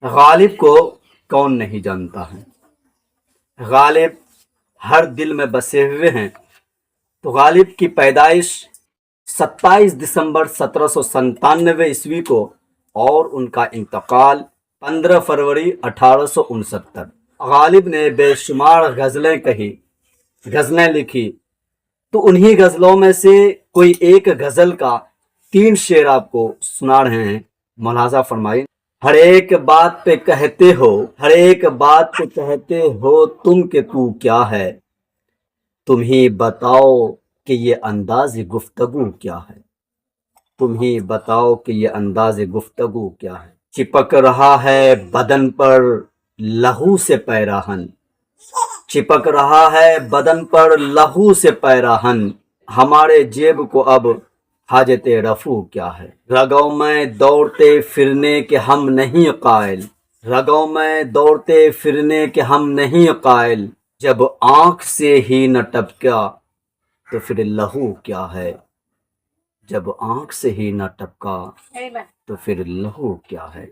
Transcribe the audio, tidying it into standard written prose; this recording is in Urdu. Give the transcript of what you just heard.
غالب کو کون نہیں جانتا ہے؟ غالب ہر دل میں بسے ہوئے ہیں۔ تو غالب کی پیدائش 27 دسمبر 1797 کو اور ان کا انتقال 15 فروری 1869۔ غالب نے بے شمار غزلیں کہی، غزلیں لکھی، تو انہی غزلوں میں سے کوئی ایک غزل کا 3 شعر آپ کو سنا رہے ہیں، ملاحظہ فرمائیں۔ ہر ایک بات پہ کہتے ہو، ہر ایک بات پہ کہتے ہو تم کہ تو کیا ہے، تم ہی بتاؤ کہ یہ انداز گفتگو کیا ہے، تم ہی بتاؤ کہ یہ انداز گفتگو کیا ہے۔ چپک رہا ہے بدن پر لہو سے پیراہن، چپک رہا ہے بدن پر لہو سے پیراہن، ہمارے جیب کو اب حاجت رفو کیا ہے۔ رگوں میں دوڑتے پھرنے کے ہم نہیں قائل، رگوں میں دوڑتے پھرنے کے ہم نہیں قائل، جب آنکھ سے ہی نہ ٹپکا تو پھر لہو کیا ہے، جب آنکھ سے ہی نہ ٹپکا تو پھر لہو کیا ہے۔